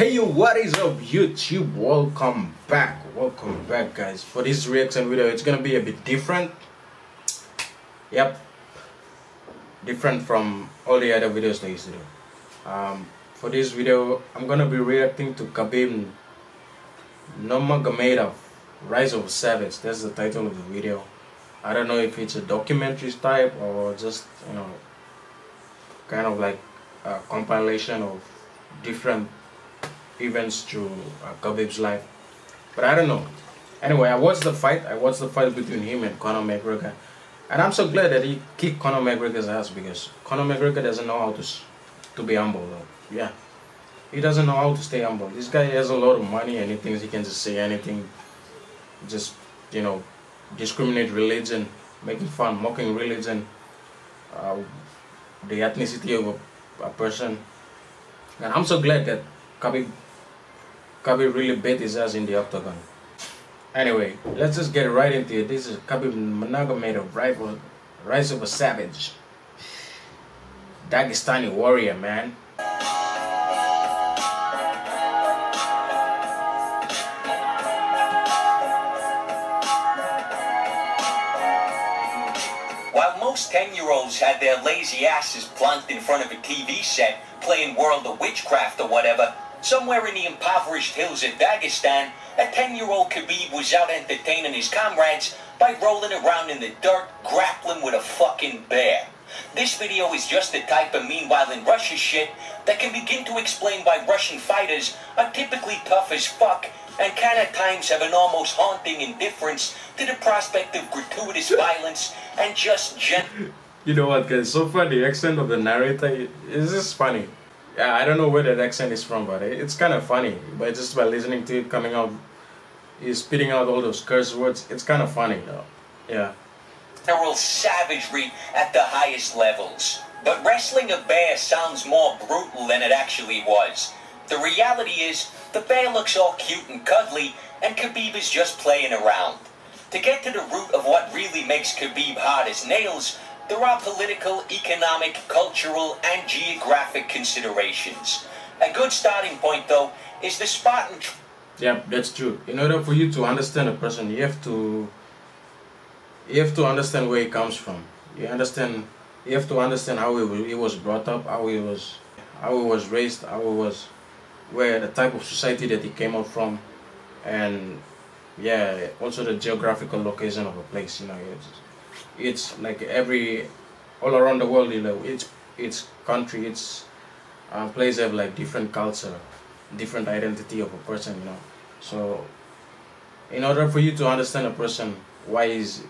Hey yo, what is up YouTube? Welcome back guys. For this reaction video, it's gonna be a bit different. Yep, different from all the other videos that I used to do. For this video, I'm gonna be reacting to Khabib Nurmagomedov, Rise of a Savage. That's the title of the video. I don't know if it's a documentary type or just, you know, kind of like a compilation of different events through Khabib's life, but I don't know. Anyway, I watched the fight between him and Conor McGregor, and I'm so glad that he kicked Conor McGregor's ass, because Conor McGregor doesn't know how to be humble though. Yeah, he doesn't know how to stay humble. This guy has a lot of money and he thinks he can just say anything, just, you know, discriminate religion, making fun, mocking religion, the ethnicity of a person. And I'm so glad that Khabib really beat his ass in the octagon. Anyway, let's just get right into it. This is Khabib Nurmagomedov, Rise of a Savage. Dagestani warrior, man. While most 10-year-olds had their lazy asses plunked in front of a TV set playing World of Witchcraft or whatever, somewhere in the impoverished hills of Dagestan, a 10-year-old Khabib was out entertaining his comrades by rolling around in the dirt, grappling with a fucking bear. This video is just the type of meanwhile in Russia shit that can begin to explain why Russian fighters are typically tough as fuck and can at times have an almost haunting indifference to the prospect of gratuitous violence and just You know what, guys? So far, the accent of the narrator is just funny. Yeah, I don't know where that accent is from, but it's kind of funny. But just by listening to it coming out, he's spitting out all those curse words. It's kind of funny, though. Yeah. General savagery at the highest levels. But wrestling a bear sounds more brutal than it actually was. The reality is, the bear looks all cute and cuddly, and Khabib is just playing around. To get to the root of what really makes Khabib hard as nails, there are political, economic, cultural, and geographic considerations. A good starting point, though, is the Spartan... Yeah, that's true. In order for you to understand a person, you have to understand where he comes from. You have to understand how he was brought up, how he was raised, where the type of society that he came up from, and yeah, also the geographical location of a place. You know, it's like all around the world, you know, each country, its place have like different culture, different identity of a person, you know. So in order for you to understand a person why he's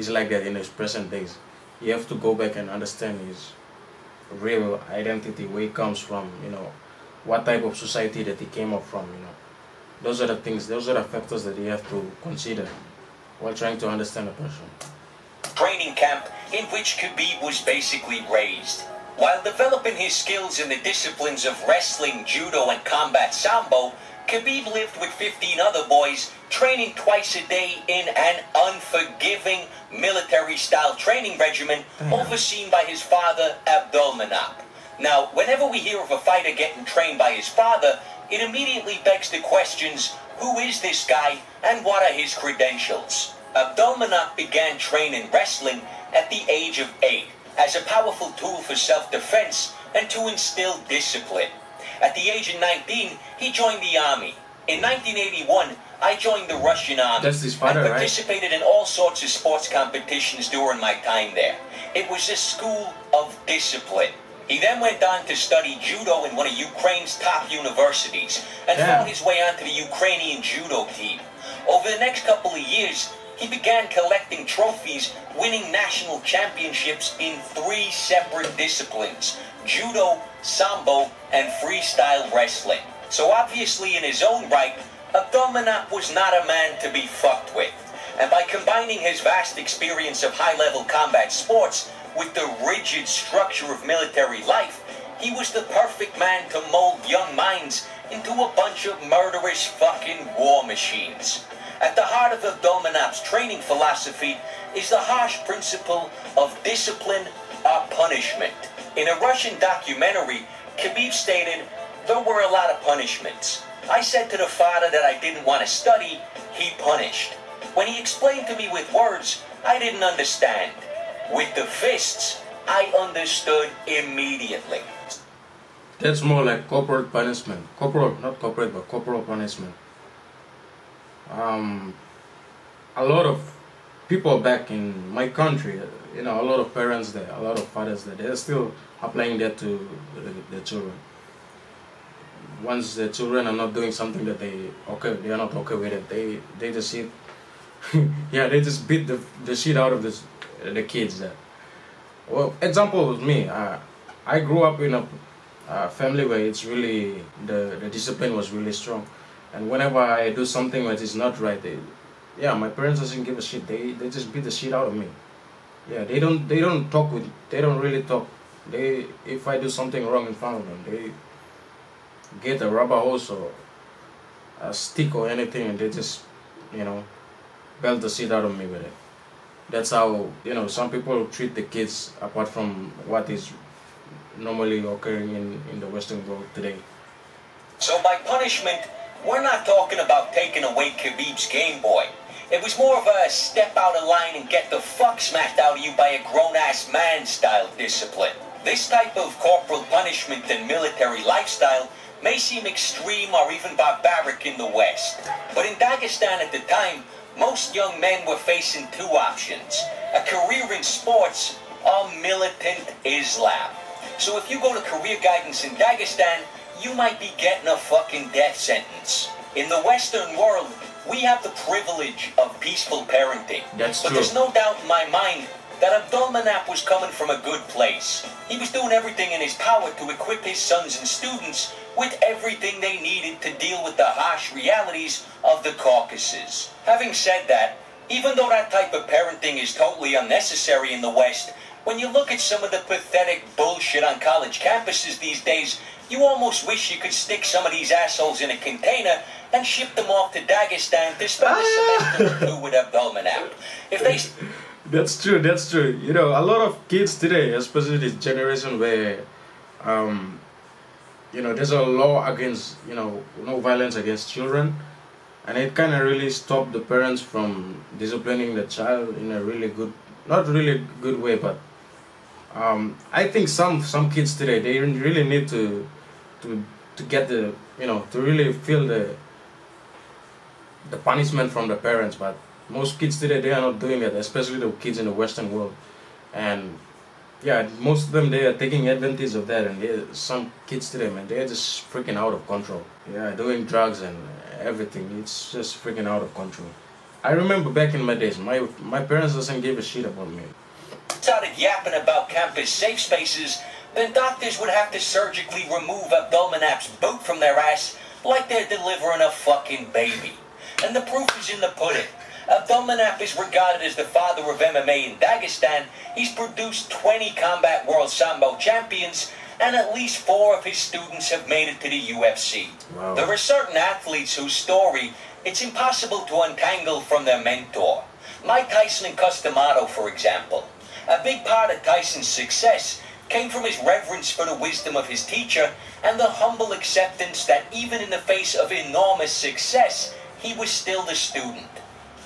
like that in his present days, you have to go back and understand his real identity, where he comes from, you know, what type of society that he came up from, you know. Those are the things, those are the factors that you have to consider while trying to understand a person. Training camp in which Khabib was basically raised. While developing his skills in the disciplines of wrestling, judo, and combat sambo, Khabib lived with 15 other boys, training twice a day in an unforgiving military-style training regimen overseen by his father, Abdulmanap. Now, whenever we hear of a fighter getting trained by his father, it immediately begs the questions, who is this guy and what are his credentials? Abdulmanap began training wrestling at the age of 8 as a powerful tool for self-defense and to instill discipline. At the age of 19, he joined the army. In 1981, I joined the Russian army. That's his father, and participated in all sorts of sports competitions during my time there. It was a school of discipline. He then went on to study judo in one of Ukraine's top universities and fought his way onto the Ukrainian judo team. Over the next couple of years, he began collecting trophies, winning national championships in 3 separate disciplines: judo, sambo, and freestyle wrestling. So obviously in his own right, Abdulmanap was not a man to be fucked with. And by combining his vast experience of high-level combat sports with the rigid structure of military life, he was the perfect man to mold young minds into a bunch of murderous fucking war machines. At the heart of Abdulmanap's training philosophy is the harsh principle of discipline or punishment. In a Russian documentary, Khabib stated, there were a lot of punishments. I said to the father that I didn't want to study, he punished. When he explained to me with words, I didn't understand. With the fists, I understood immediately. That's more like corporal punishment. Not corporate, but corporal punishment. A lot of people back in my country, a lot of parents there, a lot of fathers there, they're still applying that to the children. Once the children are not doing something that they are not okay with it, they just hit, yeah, they just beat the shit out of the kids there. Well, example was me. I grew up in a family where it's really the discipline was really strong, and whenever I do something that is not right, my parents doesn't give a shit. They just beat the shit out of me. Yeah, they don't really talk. If I do something wrong in front of them, they get a rubber hose or a stick or anything, and they just belt the shit out of me with it. That's how some people treat the kids, apart from what is normally occurring in the Western world today. So by punishment, we're not talking about taking away Khabib's Game Boy. It was more of a step out of line and get the fuck smacked out of you by a grown-ass man style discipline. This type of corporal punishment and military lifestyle may seem extreme or even barbaric in the West. But in Dagestan at the time, most young men were facing two options: a career in sports or militant Islam. So if you go to career guidance in Dagestan, you might be getting a fucking death sentence. In the Western world, we have the privilege of peaceful parenting. That's but true. There's no doubt in my mind that Abdulmanap was coming from a good place. He was doing everything in his power to equip his sons and students with everything they needed to deal with the harsh realities of the Caucasus. Having said that, even though that type of parenting is totally unnecessary in the West, when you look at some of the pathetic bullshit on college campuses these days, you almost wish you could stick some of these assholes in a container and ship them off to Dagestan to spend a semester or two with Abdulmanap. If they... That's true. A lot of kids today, especially this generation where, there's a law against, no violence against children. And it kind of really stopped the parents from disciplining the child in a really good, not really good way, but I think some kids today, they really need to get to really feel the punishment from the parents. But most kids today, they are not doing that, especially the kids in the Western world. And yeah, most of them, they are taking advantage of that. And some kids today, man, they're just freaking out of control. Yeah, doing drugs and everything. It's just freaking out of control. I remember back in my days, my parents doesn't give a shit about me. Started yapping about campus safe spaces, then doctors would have to surgically remove Abdulmanap's boot from their ass like they're delivering a fucking baby. And the proof is in the pudding. Abdulmanap is regarded as the father of MMA in Dagestan. He's produced 20 Combat World Sambo champions, and at least 4 of his students have made it to the UFC. Wow. There are certain athletes whose story it's impossible to untangle from their mentor. Mike Tyson and Customato, for example. A big part of Tyson's success came from his reverence for the wisdom of his teacher and the humble acceptance that even in the face of enormous success, he was still the student.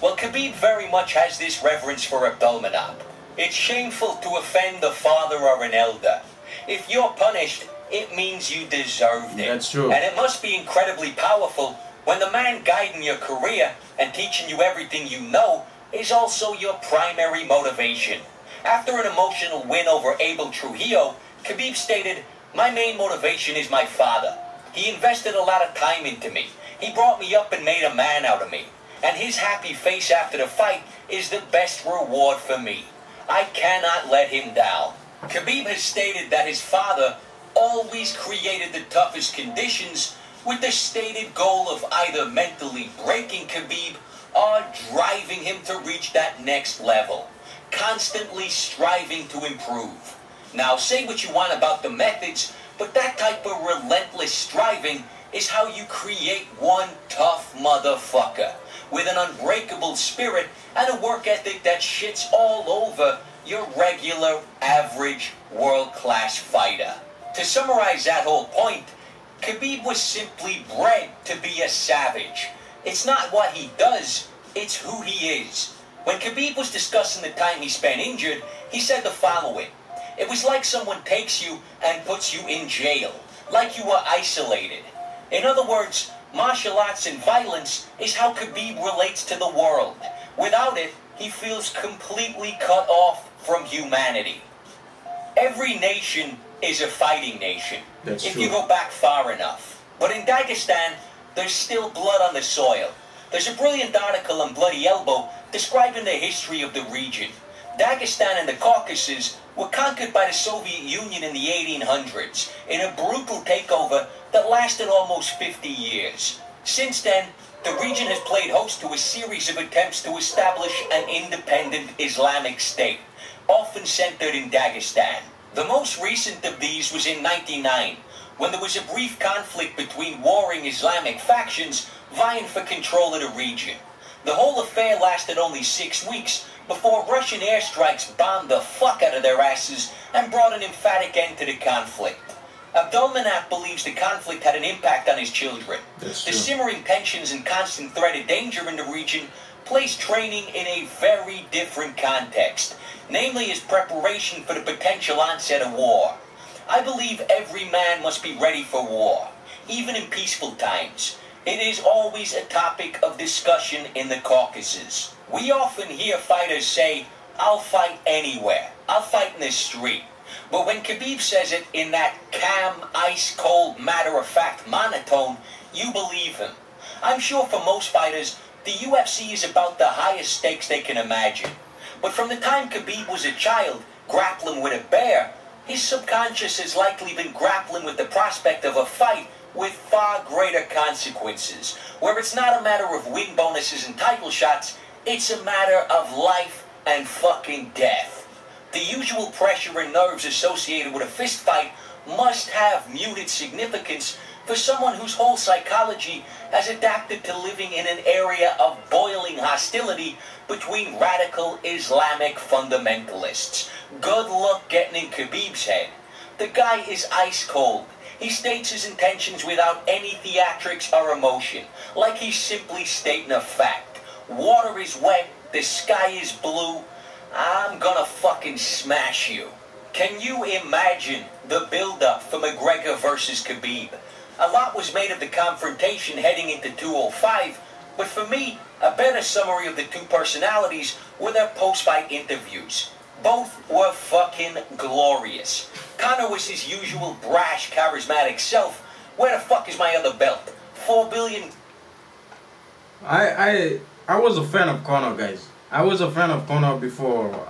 Well, Khabib very much has this reverence for Abdulmanap. It's shameful to offend a father or an elder. If you're punished, it means you deserved it. That's true. And it must be incredibly powerful when the man guiding your career and teaching you everything you know is also your primary motivation. After an emotional win over Abel Trujillo, Khabib stated, "My main motivation is my father. He invested a lot of time into me. He brought me up and made a man out of me. And his happy face after the fight is the best reward for me. I cannot let him down." Khabib has stated that his father always created the toughest conditions with the stated goal of either mentally breaking Khabib or driving him to reach that next level, constantly striving to improve. Now, say what you want about the methods, but that type of relentless striving is how you create one tough motherfucker with an unbreakable spirit and a work ethic that shits all over your regular, average, world-class fighter. To summarize that whole point, Khabib was simply bred to be a savage. It's not what he does, it's who he is. When Khabib was discussing the time he spent injured, he said the following: "It was like someone takes you and puts you in jail, like you were isolated." In other words, martial arts and violence is how Khabib relates to the world. Without it, he feels completely cut off from humanity. Every nation is a fighting nation, if you go back far enough. But in Dagestan, there's still blood on the soil. There's a brilliant article on Bloody Elbow describing the history of the region. Dagestan and the Caucasus were conquered by the Soviet Union in the 1800s in a brutal takeover that lasted almost 50 years. Since then, the region has played host to a series of attempts to establish an independent Islamic state, often centered in Dagestan. The most recent of these was in 1999, when there was a brief conflict between warring Islamic factions vying for control of the region. The whole affair lasted only 6 weeks before Russian airstrikes bombed the fuck out of their asses and brought an emphatic end to the conflict. Abdulmanap believes the conflict had an impact on his children. The simmering tensions and constant threat of danger in the region placed training in a very different context, namely as preparation for the potential onset of war. I believe every man must be ready for war, even in peaceful times. It is always a topic of discussion in the Caucasus. We often hear fighters say, "I'll fight anywhere. I'll fight in the street." But when Khabib says it in that calm, ice-cold, matter-of-fact monotone, you believe him. I'm sure for most fighters, the UFC is about the highest stakes they can imagine. But from the time Khabib was a child, grappling with a bear, his subconscious has likely been grappling with the prospect of a fight with far greater consequences, where it's not a matter of win bonuses and title shots, it's a matter of life and fucking death. The usual pressure and nerves associated with a fist fight must have muted significance for someone whose whole psychology has adapted to living in an area of boiling hostility between radical Islamic fundamentalists. Good luck getting in Khabib's head. The guy is ice cold. He states his intentions without any theatrics or emotion, like he's simply stating a fact. Water is wet, the sky is blue, I'm gonna fucking smash you. Can you imagine the build-up for McGregor versus Khabib? A lot was made of the confrontation heading into 205, but for me, a better summary of the two personalities were their post-fight interviews. Both were fucking glorious. Conor was his usual brash, charismatic self. Where the fuck is my other belt? 4 billion. I was a fan of Conor, guys. I was a fan of Conor before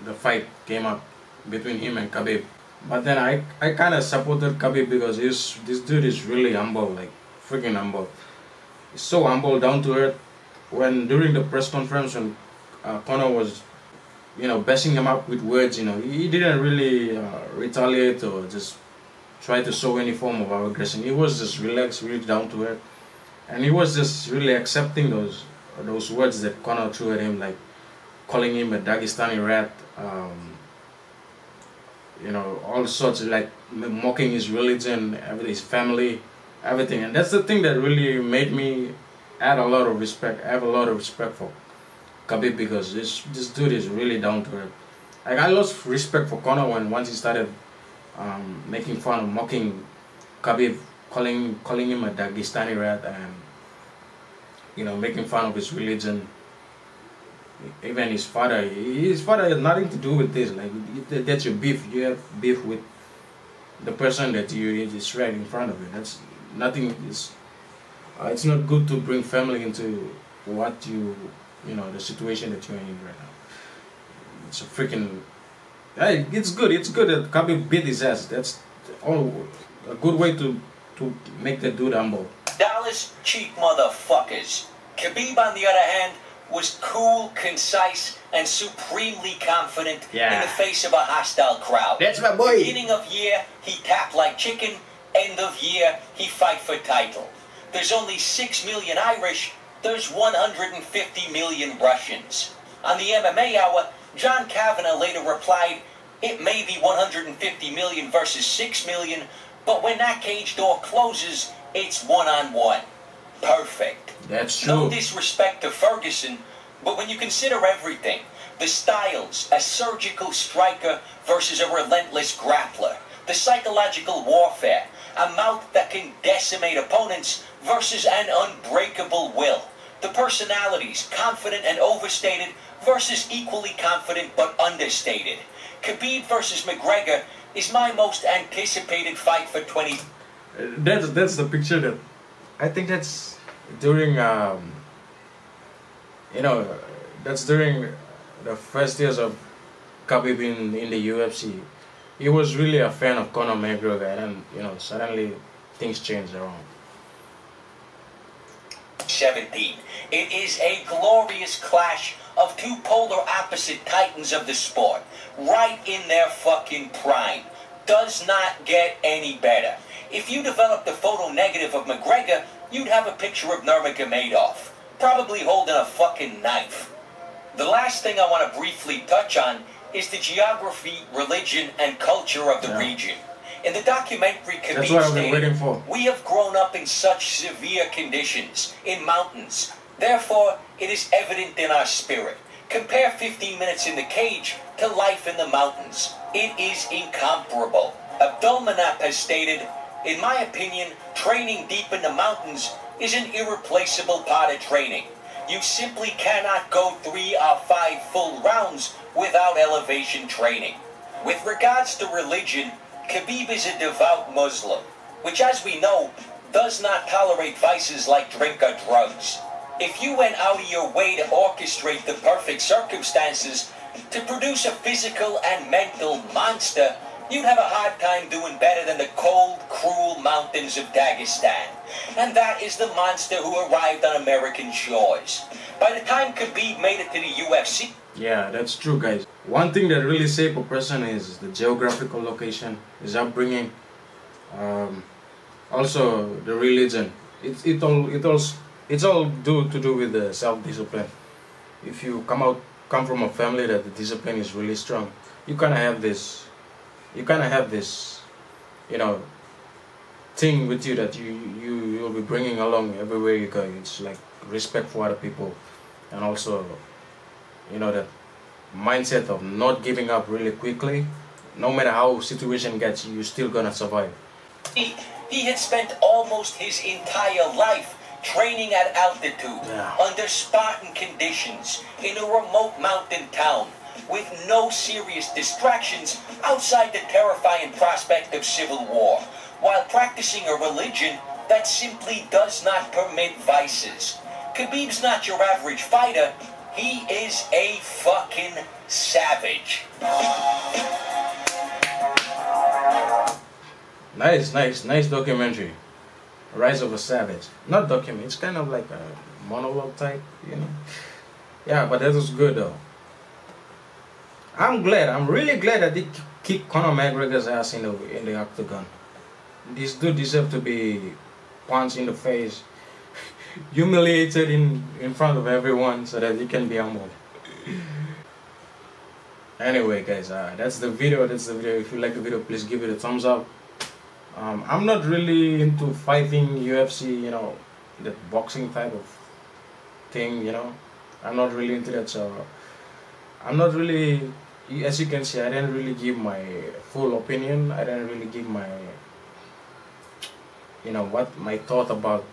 the fight came up between him and Khabib. But then I kind of supported Khabib because this dude is really humble, like freaking humble. He's so humble, down to earth. When during the press conference when Conor was, bashing him up with words, he didn't really retaliate or just try to show any form of aggression. He was just relaxed, really down to earth, and he was just really accepting those words that Conor threw at him, like calling him a Dagestani rat, all sorts of, like, mocking his religion, his family, everything. And that's the thing that really made me add a lot of respect. I have a lot of respect for Khabib because this dude is really down to earth. Like, I lost respect for Conor once he started making fun of, mocking Khabib, calling him a Dagestani rat, and making fun of his religion. Even his father has nothing to do with this. Like, that's your beef. You have beef with the person that you is right in front of you. That's nothing. It's not good to bring family into what the situation that you're in right now. It's a freaking. Hey, it's good. It's good that Khabib beat his ass. That's all a good way to make that dude humble. Dallas cheap motherfuckers. Khabib, on the other hand, was cool, concise, and supremely confident in the face of a hostile crowd. That's my boy. Beginning of year, he tapped like chicken. End of year, he fight for title. There's only 6 million Irish. There's 150 million Russians. On the MMA Hour, John Kavanagh later replied, "It may be 150 million versus 6 million, But when that cage door closes, it's one-on-one. Perfect. That's true. No disrespect to Ferguson, but when you consider everything, the styles, a surgical striker versus a relentless grappler, the psychological warfare, a mouth that can decimate opponents versus an unbreakable will, the personalities, confident and overstated versus equally confident but understated. Khabib versus McGregor is my most anticipated fight for 20. That's the picture that I think that's during that's during the first years of Khabib in the UFC. He was really a fan of Conor McGregor, and suddenly things changed around. 17. It is a glorious clash of two polar opposite titans of the sport, right in their fucking prime. Does not get any better. If you developed a photo negative of McGregor, you'd have a picture of Nurmagomedov, probably holding a fucking knife. The last thing I want to briefly touch on is the geography, religion, and culture of the region. In the documentary, Khabib stated, "We have grown up in such severe conditions, in mountains. Therefore, it is evident in our spirit. Compare 15 minutes in the cage to life in the mountains. It is incomparable." Abdulmanap has stated, "In my opinion, training deep in the mountains is an irreplaceable part of training. You simply cannot go 3 or 5 full rounds without elevation training." With regards to religion, Khabib is a devout Muslim, which, as we know, does not tolerate vices like drink or drugs. If you went out of your way to orchestrate the perfect circumstances to produce a physical and mental monster, you'd have a hard time doing better than the cold, cruel mountains of Dagestan. And that is the monster who arrived on American shores. By the time Khabib made it to the UFC... Yeah, that's true, guys. One thing that really shapes a person is the geographical location, his upbringing, also the religion. It's all to do with the self-discipline. If you come from a family that the discipline is really strong, you kind of have this, thing with you that you'll be bringing along everywhere you go. It's like respect for other people, and also, that mindset of not giving up really quickly. No matter how situation gets, you're still gonna survive. He had spent almost his entire life training at altitude, under Spartan conditions, in a remote mountain town, with no serious distractions outside the terrifying prospect of civil war, while practicing a religion that simply does not permit vices. Khabib's not your average fighter. He is a fucking savage. Nice documentary. Rise of a Savage. Not documentary, it's kind of like a monologue type, Yeah, but that was good though. I'm really glad that they kicked Conor McGregor's ass in the octagon. This dude deserves to be punched in the face, humiliated in front of everyone so that he can be humbled. Anyway, guys, that's the video. If you like the video, please give it a thumbs up. I'm not really into fighting UFC, that boxing type of thing, I'm not really into that, so I'm not really, as you can see, I didn't really give my full opinion. I didn't really give my, what my thought about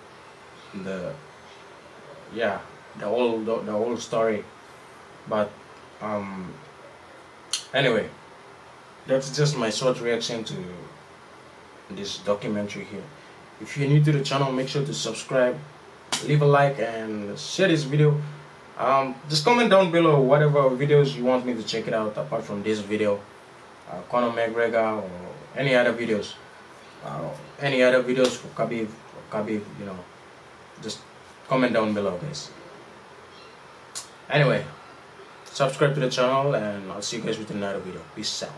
the whole story. But anyway, that's just my short reaction to this documentary here. If you're new to the channel, make sure to subscribe, leave a like, and share this video. Just comment down below whatever videos you want me to check it out apart from this video, Conor McGregor, or any other videos, for Khabib, just comment down below, guys. Anyway, subscribe to the channel, and I'll see you guys with another video. Peace out.